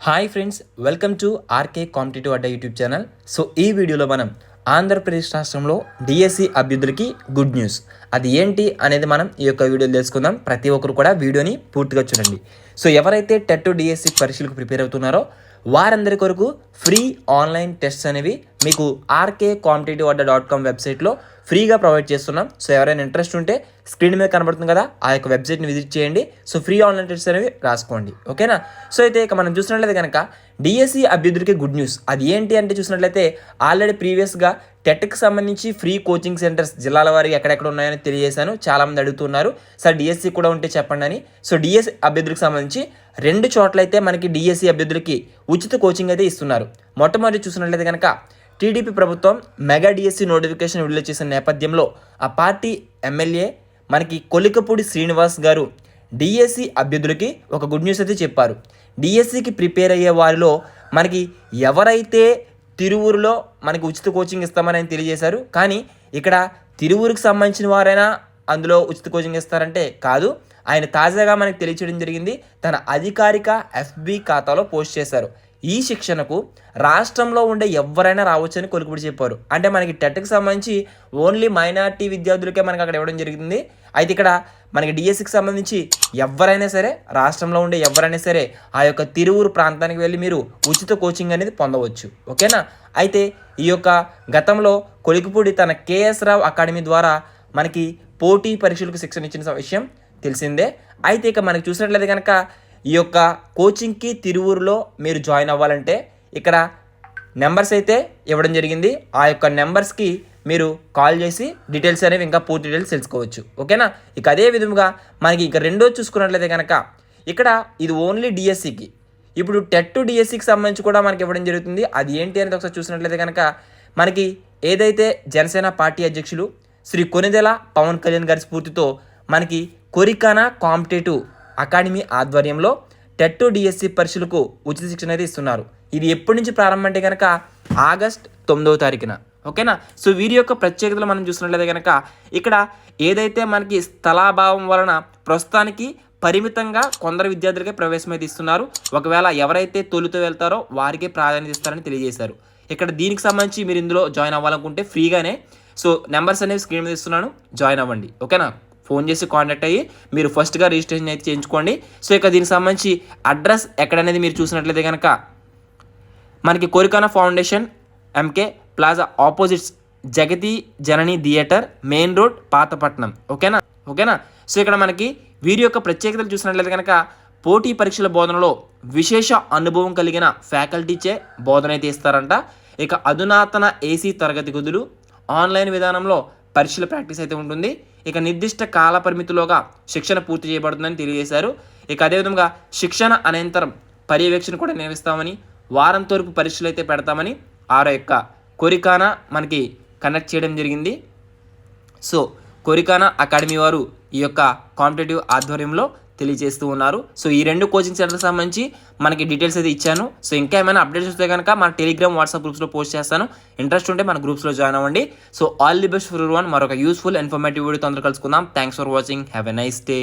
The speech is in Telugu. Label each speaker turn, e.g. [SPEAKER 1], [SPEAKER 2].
[SPEAKER 1] Hi friends, welcome to RK Competitive Adda YouTube channel. So ఈ వీడియోలో మనం ఆంధ్రప్రదేశ్ రాష్ట్రంలో డిఎస్సి అభ్యర్థులకి గుడ్ న్యూస్ అది ఏంటి అనేది మనం ఈ యొక్క వీడియోలో తెలుసుకుందాం. ప్రతి ఒక్కరు కూడా వీడియోని పూర్తిగా చూడండి. సో ఎవరైతే టెట్ డిఎస్సి పరీక్షలకు ప్రిపేర్ అవుతున్నారో వారందరి కొరకు ఫ్రీ ఆన్లైన్ టెస్ట్స్ అనేవి మీకు ఆర్కే కాంపిటేటివ్ అడ్డా .com వెబ్సైట్లో ఫ్రీగా ప్రొవైడ్ చేస్తున్నాం. సో ఎవరైనా ఇంట్రెస్ట్ ఉంటే స్క్రీన్ మీద కనబడుతుంది కదా, ఆ యొక్క వెబ్సైట్ని విజిట్ చేయండి. సో ఫ్రీ ఆన్లైన్ టెస్ట్ అనేవి రాసుకోండి, ఓకేనా. సో అయితే ఇక మనం చూసినట్లయితే కనుక డిఎస్సి అభ్యర్థులకి గుడ్ న్యూస్ అది ఏంటి అంటే చూసినట్లయితే ఆల్రెడీ ప్రీవియస్గా టెట్కి సంబంధించి ఫ్రీ కోచింగ్ సెంటర్స్ జిల్లాల వారికి ఎక్కడెక్కడ ఉన్నాయని తెలియజేశాను. చాలామంది అడుగుతున్నారు సార్ డిఎస్సి కూడా ఉంటే చెప్పండి అని. సో డిఎస్సి అభ్యర్థులకు సంబంధించి 2 చోట్ల అయితే మనకి డిఎస్సి అభ్యర్థులకి ఉచిత కోచింగ్ అయితే ఇస్తున్నారు. మొట్టమొదటి చూసినట్లయితే కనుక టీడీపీ ప్రభుత్వం మెగా డిఎస్సి నోటిఫికేషన్ విడుదల చేసిన నేపథ్యంలో ఆ పార్టీ ఎమ్మెల్యే మనకి కొలికపూడి శ్రీనివాస్ గారు డిఎస్సి అభ్యర్థులకి ఒక గుడ్ న్యూస్ అయితే చెప్పారు. డిఎస్సికి ప్రిపేర్ అయ్యే వారిలో మనకి ఎవరైతే తిరువూరులో మనకి ఉచిత కోచింగ్ ఇస్తామని ఆయన తెలియజేశారు. కానీ ఇక్కడ తిరువూరుకి సంబంధించిన వారైనా అందులో ఉచిత కోచింగ్ ఇస్తారంటే కాదు. ఆయన తాజాగా మనకి తెలియచేయడం జరిగింది. తన అధికారిక ఎఫ్బి ఖాతాలో పోస్ట్ చేశారు. ఈ శిక్షణకు రాష్ట్రంలో ఉండే ఎవరైనా రావచ్చని కొలికపూడి చెప్పారు. అంటే మనకి టెట్కి సంబంధించి ఓన్లీ మైనార్టీ విద్యార్థులకే మనకి అక్కడ ఇవ్వడం జరిగింది. అయితే ఇక్కడ మనకి డిఎస్సికి సంబంధించి ఎవరైనా సరే, రాష్ట్రంలో ఉండే ఎవరైనా సరే ఆ యొక్క తిరువూరు ప్రాంతానికి వెళ్ళి మీరు ఉచిత కోచింగ్ అనేది పొందవచ్చు, ఓకేనా. అయితే ఈ యొక్క గతంలో కొలికపూడి తన కేఎస్ రావు అకాడమీ ద్వారా మనకి పోటీ పరీక్షలకు శిక్షణ ఇచ్చిన విషయం తెలిసిందే. అయితే ఇక మనకి చూసినట్లయితే కనుక ఈ యొక్క కోచింగ్కి తిరువూరులో మీరు జాయిన్ అవ్వాలంటే ఇక్కడ నెంబర్స్ అయితే ఇవ్వడం జరిగింది. ఆ యొక్క నెంబర్స్కి మీరు కాల్ చేసి డీటెయిల్స్ అనేవి ఇంకా పూర్తి డీటెయిల్స్ తెలుసుకోవచ్చు, ఓకేనా. ఇక అదే విధంగా మనకి ఇక రెండో చూసుకున్నట్లయితే కనుక ఇక్కడ ఇది ఓన్లీ డిఎస్సికి. ఇప్పుడు టెట్ డిఎస్సికి సంబంధించి కూడా మనకి ఇవ్వడం జరుగుతుంది. అది ఏంటి అనేది ఒకసారి చూసినట్లయితే కనుక మనకి ఏదైతే జనసేన పార్టీ అధ్యక్షులు శ్రీ కొనిదెల పవన్ కళ్యాణ్ గారి స్ఫూర్తితో మనకి కొరికానా కాంపిటేటివ్ అకాడమీ ఆధ్వర్యంలో టెట్ డిఎస్సి పరీక్షలకు ఉచిత శిక్షణ అయితే ఇస్తున్నారు. ఇది ఎప్పటి నుంచి ప్రారంభం అంటే కనుక ఆగస్ట్ 9వ తారీఖున, ఓకేనా. సో వీరి యొక్క ప్రత్యేకతలు మనం చూసినట్లయితే కనుక ఇక్కడ ఏదైతే మనకి స్థలాభావం వలన ప్రస్తుతానికి పరిమితంగా కొందరు విద్యార్థులకే ప్రవేశం అయితే ఇస్తున్నారు. ఒకవేళ ఎవరైతే తొలితో వెళ్తారో వారికే ప్రాధాన్యత ఇస్తారని తెలియజేశారు. ఇక్కడ దీనికి సంబంధించి మీరు ఇందులో జాయిన్ అవ్వాలనుకుంటే ఫ్రీగానే. సో నెంబర్స్ అనేవి స్క్రీన్ మీద ఇస్తున్నాను, జాయిన్ అవ్వండి, ఓకేనా. ఫోన్ చేసి కాంటాక్ట్ అయ్యి మీరు ఫస్ట్గా రిజిస్ట్రేషన్ అయితే చేయించుకోండి. సో ఇక దీనికి సంబంధించి అడ్రస్ ఎక్కడనేది మీరు చూసినట్లయితే కనుక మనకి కొరికానా ఫౌండేషన్ ఎంకే ప్లాజా ఆపోజిట్స్ జగతి జనని థియేటర్ మెయిన్ రోడ్ పాతపట్నం, ఓకేనా. సో ఇక్కడ మనకి వీరి యొక్క ప్రత్యేకతలు చూసినట్లయితే కనుక పోటీ పరీక్షల బోధనలో విశేష అనుభవం కలిగిన ఫ్యాకల్టీచే బోధన అయితే ఇస్తారంట. ఇక అధునాతన ఏసీ తరగతి గదులు, ఆన్లైన్ విధానంలో పరీక్షల ప్రాక్టీస్ అయితే ఉంటుంది. ఇక నిర్దిష్ట కాల పరిమితిలోగా శిక్షణ పూర్తి చేయబడుతుందని తెలియజేశారు. ఇక అదేవిధంగా శిక్షణ అనంతరం పర్యవేక్షణ కూడా నిర్వహిస్తామని, వారం తరపు పరీక్షలు అయితే పెడతామని ఆరో యొక్క కొరికానా మనకి కండక్ట్ చేయడం జరిగింది. సో కొరికానా అకాడమీ వారు ఈ యొక్క కాంపిటేటివ్ ఆధ్వర్యంలో తెలియజేస్తూ ఉన్నారు. సో ఈ 2 కోచింగ్ సెంటర్కి సంబంధించి మనకి డీటెయిల్స్ అయితే ఇచ్చాను. సో ఇంకా ఏమైనా అప్డేట్స్ వస్తే కనుక మన టెలిగ్రామ్ వాట్సాప్ గ్రూప్స్లో పోస్ట్ చేస్తాను. ఇంట్రెస్ట్ ఉంటే మన గ్రూప్స్లో జాయిన్ అవ్వండి. So all the best for everyone. మరొక యూస్ఫుల్ ఇన్ఫర్మేటివ్ వీడియోతో అందరూ కలుసుకుందాం. Thanks for watching. Have a nice day.